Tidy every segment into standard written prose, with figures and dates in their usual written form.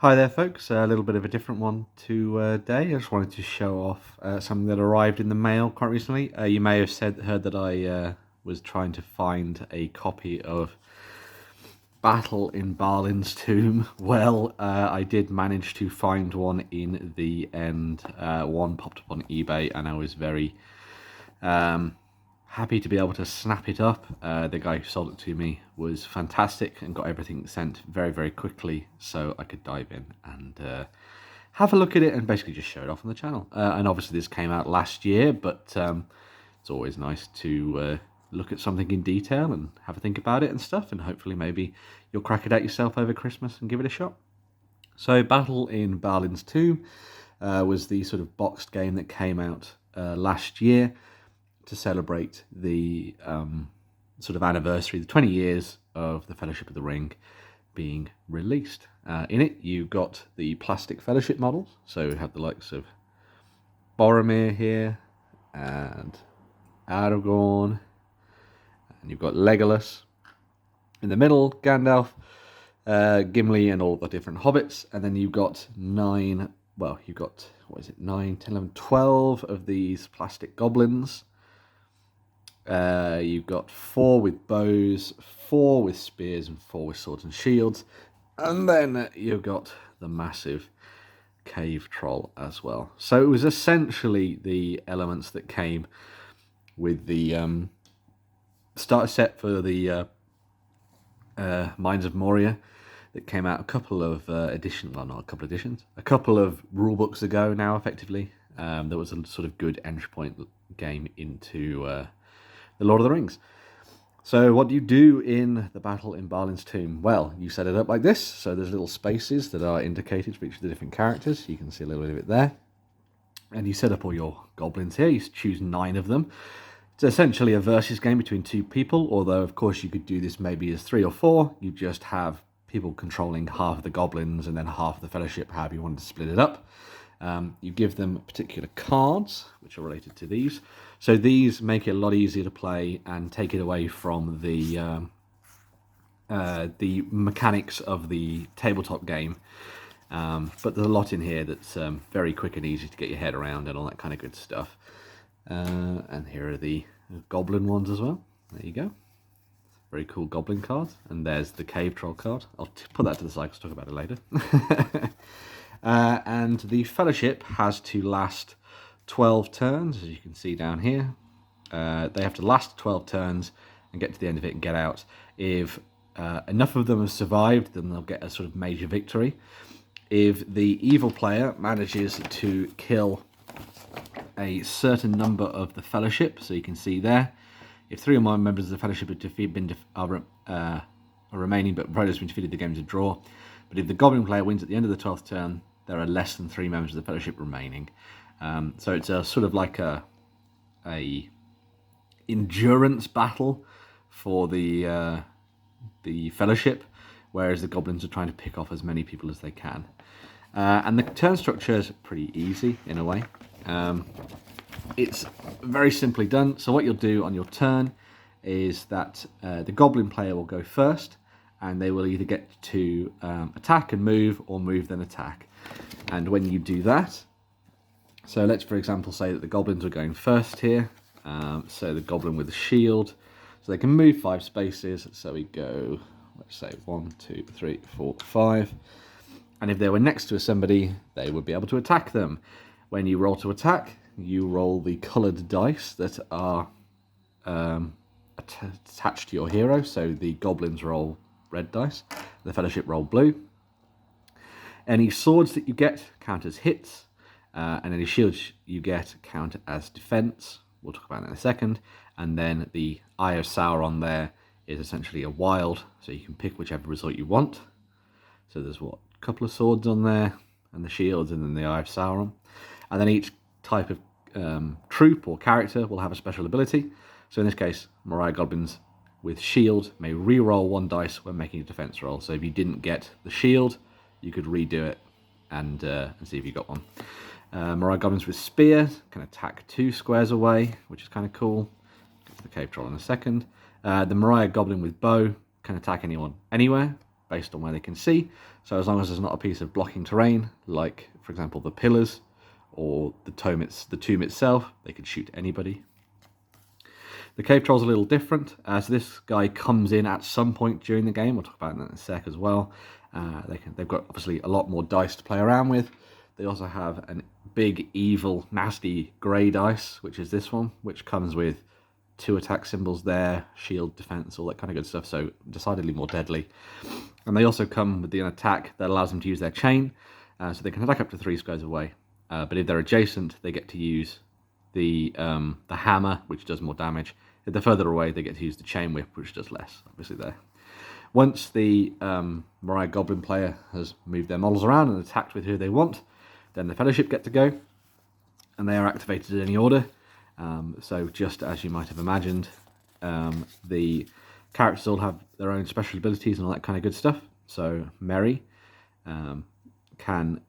Hi there folks, a little bit of a different one today. I just wanted to show off something that arrived in the mail quite recently. You may have heard that I was trying to find a copy of Battle in Balin's Tomb. Well, I did manage to find one in the end. One popped up on eBay and I was very happy to be able to snap it up. The guy who sold it to me was fantastic and got everything sent very, very quickly so I could dive in and have a look at it and basically just show it off on the channel. And obviously this came out last year, but it's always nice to look at something in detail and have a think about it and stuff, and hopefully maybe you'll crack it out yourself over Christmas and give it a shot. So Battle in Balin's Tomb was the sort of boxed game that came out last year to celebrate the sort of anniversary, the 20 years of the Fellowship of the Ring being released. In it, you got the plastic Fellowship models, so we have the likes of Boromir here, and Aragorn, and you've got Legolas. In the middle, Gandalf, Gimli, and all the different hobbits, and then you've got 9, 10, 11, 12 of these plastic goblins. You've got 4 with bows, 4 with spears, and 4 with swords and shields. And then you've got the massive cave troll as well. So it was essentially the elements that came with the starter set for the Mines of Moria that came out a couple of a couple of rule books ago now, effectively. There was a sort of good entry point game into the Lord of the Rings. So what do you do in the Battle in Balin's Tomb? Well, you set it up like this. So there's little spaces that are indicated for each of the different characters. You can see a little bit of it there. And you set up all your goblins here. You choose 9 of them. It's essentially a versus game between 2 people, although of course you could do this maybe as 3 or 4. You just have people controlling half of the goblins and then half of the Fellowship, however you wanted to split it up. You give them particular cards, which are related to these. So these make it a lot easier to play and take it away from the mechanics of the tabletop game. But there's a lot in here that's very quick and easy to get your head around and all that kind of good stuff. And here are the goblin ones as well. There you go. Very cool goblin cards. And there's the cave troll card. I'll put that to the side, I'll talk about it later. And the Fellowship has to last 12 turns, as you can see down here. They have to last 12 turns and get to the end of it and get out. If enough of them have survived, then they'll get a sort of major victory. If the evil player manages to kill a certain number of the Fellowship, so you can see there, if 3 or more members of the Fellowship are remaining but opponent has been defeated, the game's a draw. But if the Goblin player wins at the end of the 12th turn, there are less than 3 members of the Fellowship remaining. So it's a sort of like a endurance battle for the Fellowship, whereas the Goblins are trying to pick off as many people as they can. And the turn structure is pretty easy in a way. It's very simply done. So what you'll do on your turn is that the Goblin player will go first, and they will either get to attack and move, or move then attack. And when you do that, so let's for example say that the Goblins are going first here. So the Goblin with the shield, so they can move 5 spaces. So we go, let's say 1, 2, 3, 4, 5. And if they were next to somebody, they would be able to attack them. When you roll to attack, you roll the coloured dice that are attached to your hero. So the Goblins roll red dice, the Fellowship roll blue. Any swords that you get count as hits, and any shields you get count as defense. We'll talk about that in a second. And then the Eye of Sauron there is essentially a wild, so you can pick whichever result you want. So there's a couple of swords on there, and the shields, and then the Eye of Sauron. And then each type of troop or character will have a special ability. So in this case, Moria Goblins with shield may re-roll 1 dice when making a defense roll. So if you didn't get the shield, you could redo it and see if you got one. Moria Goblins with spear can attack 2 squares away, which is kind of cool. Get to the cave troll in a second. The Moria Goblin with bow can attack anyone anywhere. based on where they can see. So as long as there's not a piece of blocking terrain, like, for example, the pillars or the tomb itself, they can shoot anybody. The cave troll's a little different, as this guy comes in at some point during the game. We'll talk about that in a sec as well. They've got obviously a lot more dice to play around with. They also have a big, evil, nasty grey dice, which is this one, which comes with 2 attack symbols there, shield, defense, all that kind of good stuff, so decidedly more deadly. And they also come with an attack that allows them to use their chain, so they can attack up to 3 squares away. But if they're adjacent, they get to use the hammer, which does more damage. If they're further away, they get to use the chain whip, which does less, obviously there. Once the Mariah Goblin player has moved their models around and attacked with who they want, then the Fellowship get to go, and they are activated in any order. So just as you might have imagined, the characters all have their own special abilities and all that kind of good stuff. So Mary can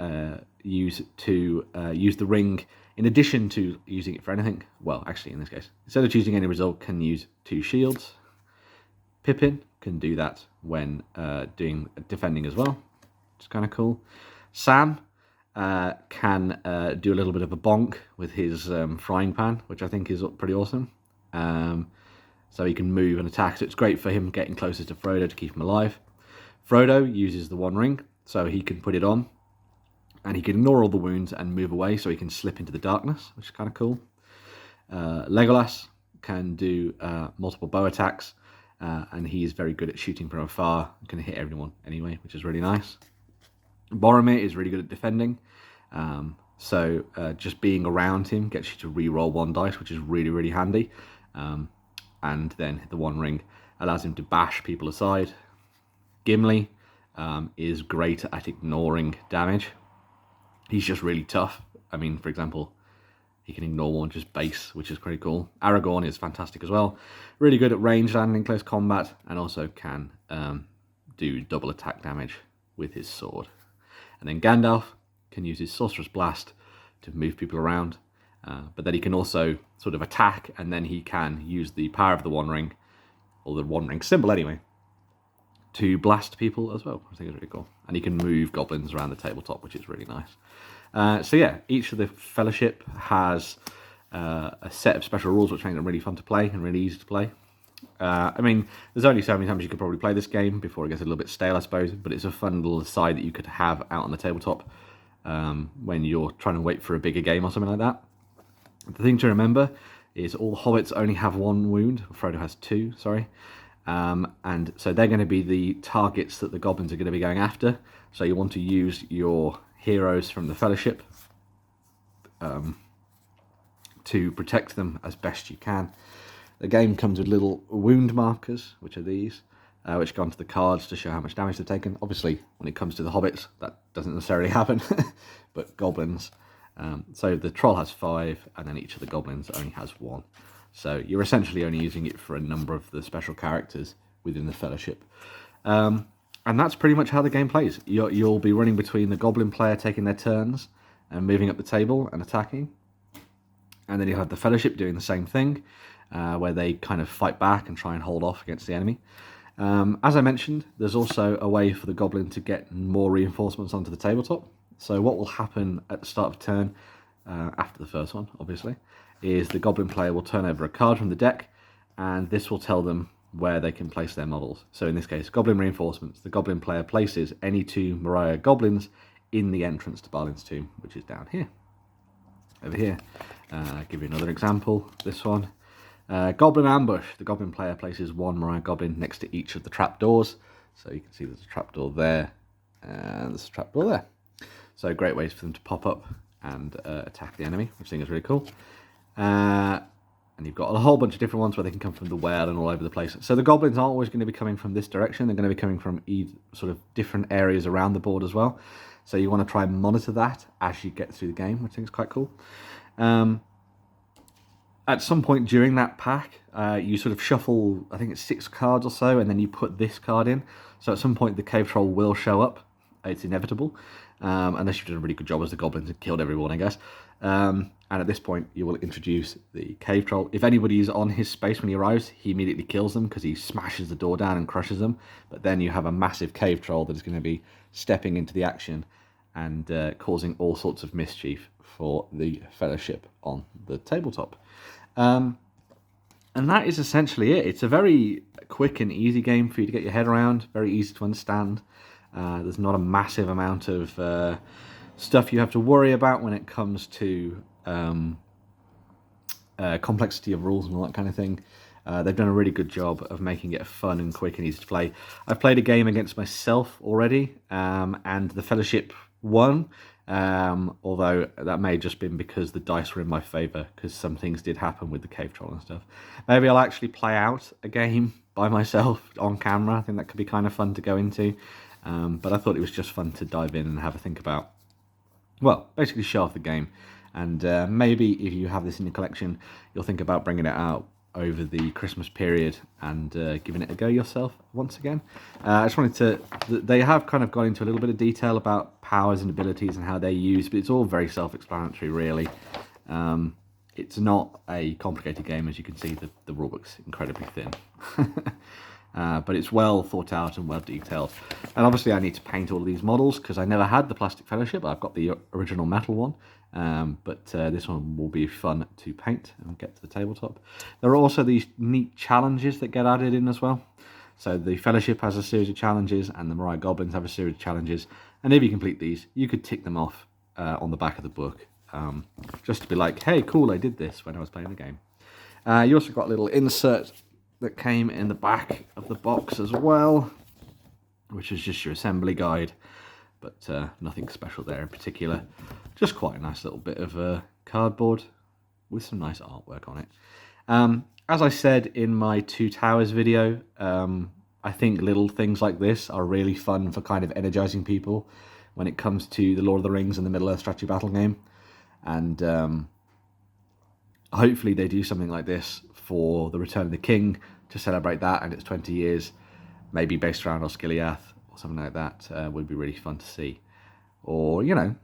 use the ring in addition to using it for anything. Well, actually in this case, instead of choosing any result, can use 2 shields. Pippin can do that when doing defending as well, which is kind of cool. Sam can do a little bit of a bonk with his frying pan, which I think is pretty awesome. So he can move and attack, so it's great for him getting closer to Frodo to keep him alive. Frodo uses the One Ring, so he can put it on, and he can ignore all the wounds and move away, so he can slip into the darkness, which is kind of cool. Legolas can do multiple bow attacks, and he's very good at shooting from afar, and can hit everyone anyway, which is really nice. Boromir is really good at defending, so just being around him gets you to re-roll 1 dice, which is really, really handy. And then the One Ring allows him to bash people aside. Gimli is great at ignoring damage. He's just really tough. I mean, for example, he can ignore one just base, which is pretty cool. Aragorn is fantastic as well. Really good at ranged and in close combat, and also can do double attack damage with his sword. And then Gandalf can use his Sorcerer's Blast to move people around, but then he can also sort of attack, and then he can use the power of the One Ring, or the One Ring symbol anyway, to blast people as well, which I think is really cool. And he can move goblins around the tabletop, which is really nice. So yeah, each of the Fellowship has a set of special rules, which make them really fun to play and really easy to play. I mean, there's only so many times you could probably play this game before it gets a little bit stale, I suppose, but it's a fun little aside that you could have out on the tabletop when you're trying to wait for a bigger game or something like that. The thing to remember is all the hobbits only have 1 wound. Frodo has 2, sorry. And so they're going to be the targets that the goblins are going to be going after. So you want to use your heroes from the Fellowship to protect them as best you can. The game comes with little wound markers, which are these, which go onto the cards to show how much damage they've taken. Obviously, when it comes to the hobbits, that doesn't necessarily happen, but goblins. So the troll has 5, and then each of the goblins only has 1. So you're essentially only using it for a number of the special characters within the Fellowship. And that's pretty much how the game plays. You'll be running between the goblin player taking their turns and moving up the table and attacking. And then you have the Fellowship doing the same thing, where they kind of fight back and try and hold off against the enemy. As I mentioned, there's also a way for the goblin to get more reinforcements onto the tabletop. So what will happen at the start of turn, after the first one, obviously, is the goblin player will turn over a card from the deck, and this will tell them where they can place their models. So in this case, goblin reinforcements. The goblin player places any 2 Mariah goblins in the entrance to Balin's tomb, which is down here. Over here. I'll give you another example. This one. Goblin ambush. The goblin player places 1 Mariah goblin next to each of the trapdoors. So you can see there's a trapdoor there, and there's a trapdoor there. So great ways for them to pop up and attack the enemy, which I think is really cool. And you've got a whole bunch of different ones where they can come from the well and all over the place. So the goblins aren't always going to be coming from this direction. They're going to be coming from sort of different areas around the board as well. So you want to try and monitor that as you get through the game, which I think is quite cool. At some point during that pack, you sort of shuffle, I think it's 6 cards or so, and then you put this card in. So at some point the cave troll will show up. It's inevitable. unless you've done a really good job as the goblins and killed everyone, I guess. And at this point, you will introduce the cave troll. If anybody is on his space when he arrives, he immediately kills them because he smashes the door down and crushes them. But then you have a massive cave troll that is going to be stepping into the action and causing all sorts of mischief for the Fellowship on the tabletop. And that is essentially it. It's a very quick and easy game for you to get your head around, very easy to understand. There's not a massive amount of stuff you have to worry about when it comes to complexity of rules and all that kind of thing. They've done a really good job of making it fun and quick and easy to play. I've played a game against myself already, and the Fellowship won, although that may have just been because the dice were in my favour, because some things did happen with the cave troll and stuff. Maybe I'll actually play out a game by myself on camera. I think that could be kind of fun to go into, but I thought it was just fun to dive in and have a think about, well, basically show off the game. And maybe if you have this in your collection, you'll think about bringing it out over the Christmas period and giving it a go yourself once again. I just wanted to... They have kind of gone into a little bit of detail about powers and abilities and how they're used, but it's all very self-explanatory, really. It's not a complicated game, as you can see. The rulebook's incredibly thin. But it's well thought out and well detailed. And obviously I need to paint all of these models because I never had the plastic Fellowship. I've got the original metal one. But this one will be fun to paint and get to the tabletop. There are also these neat challenges that get added in as well. So the Fellowship has a series of challenges and the Mariah Goblins have a series of challenges. And if you complete these, you could tick them off on the back of the book. Just to be like, hey, cool, I did this when I was playing the game. You also got a little insert that came in the back of the box as well, which is just your assembly guide, but nothing special there in particular. Just quite a nice little bit of cardboard with some nice artwork on it. As I said in my Two Towers video, I think little things like this are really fun for kind of energizing people when it comes to the Lord of the Rings and the Middle-earth strategy battle game. And hopefully they do something like this for the Return of the King to celebrate that and its 20 years, maybe based around Osgiliath or something like that. Would be really fun to see. Or, you know,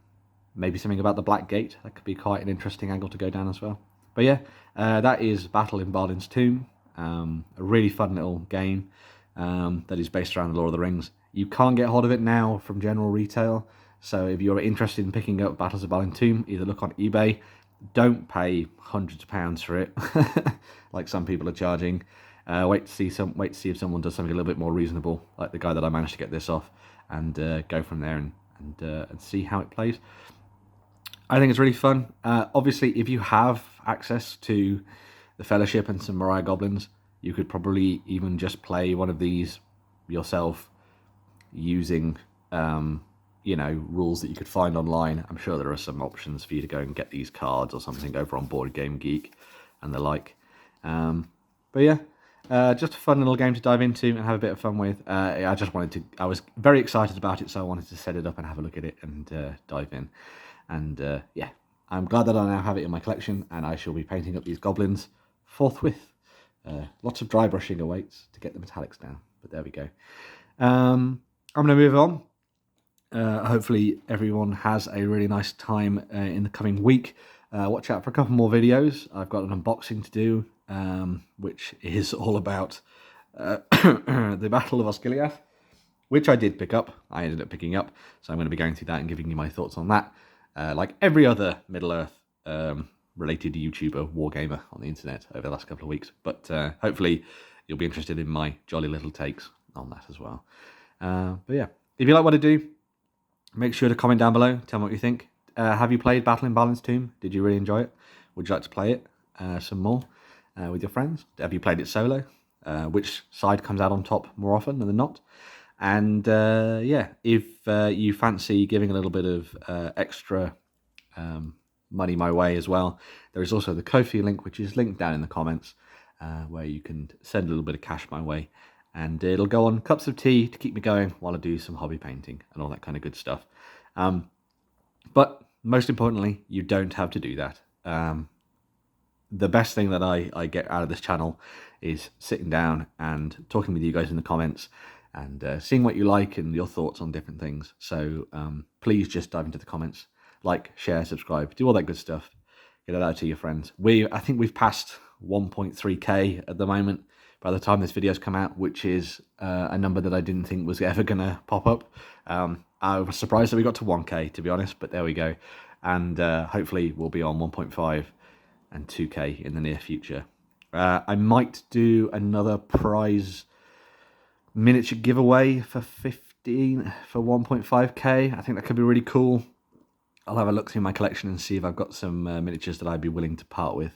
maybe something about the Black Gate. That could be quite an interesting angle to go down as well. But yeah, that is Battle in Balin's Tomb. A really fun little game that is based around the Lord of the Rings. You can't get hold of it now from general retail. So if you're interested in picking up Battles of Balin's Tomb, either look on eBay. Don't pay hundreds of pounds for it, like some people are charging. Wait to see if someone does something a little bit more reasonable, like the guy that I managed to get this off, and go from there and see how it plays. I think it's really fun. Obviously, if you have access to the Fellowship and some Mariah Goblins, you could probably even just play one of these yourself using rules that you could find online. I'm sure there are some options for you to go and get these cards or something over on Board Game Geek and the like. But yeah, just a fun little game to dive into and have a bit of fun with. I was very excited about it, so I wanted to set it up and have a look at it and dive in. And yeah, I'm glad that I now have it in my collection, and I shall be painting up these goblins forthwith. Lots of dry brushing awaits to get the metallics down, but there we go. I'm going to move on. Hopefully everyone has a really nice time in the coming week. Watch out for a couple more videos. I've got an unboxing to do, which is all about the Battle of Osgiliath, which I did pick up. I ended up picking up, so I'm going to be going through that and giving you my thoughts on that. Like every other Middle-earth related YouTuber, wargamer on the internet over the last couple of weeks. But hopefully you'll be interested in my jolly little takes on that as well. But yeah, if you like what I do, make sure to comment down below. Tell me what you think. Have you played Battle in Balin's Tomb? Did you really enjoy it? Would you like to play it some more with your friends? Have you played it solo? Which side comes out on top more often than not? And yeah, if you fancy giving a little bit of extra money my way as well, there is also the Ko-fi link, which is linked down in the comments, where you can send a little bit of cash my way. And it'll go on cups of tea to keep me going while I do some hobby painting and all that kind of good stuff. But most importantly, you don't have to do that. The best thing that I get out of this channel is sitting down and talking with you guys in the comments and seeing what you like and your thoughts on different things. So please just dive into the comments, like, share, subscribe, do all that good stuff. Get it out to your friends. I think we've passed 1.3k at the moment by the time this video's come out, which is a number that I didn't think was ever going to pop up. I was surprised that we got to 1k, to be honest, but there we go. And hopefully we'll be on 1.5 and 2k in the near future. I might do another prize miniature giveaway for 1.5k. I think that could be really cool. I'll have a look through my collection and see if I've got some miniatures that I'd be willing to part with.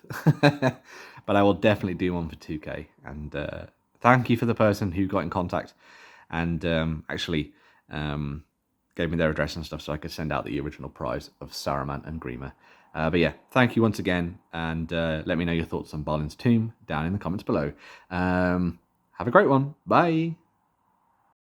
But I will definitely do one for 2k. And thank you for the person who got in contact and actually gave me their address and stuff so I could send out the original prize of Saruman and Grima. But yeah, thank you once again, and let me know your thoughts on Balin's tomb down in the comments below. Have a great one. Bye.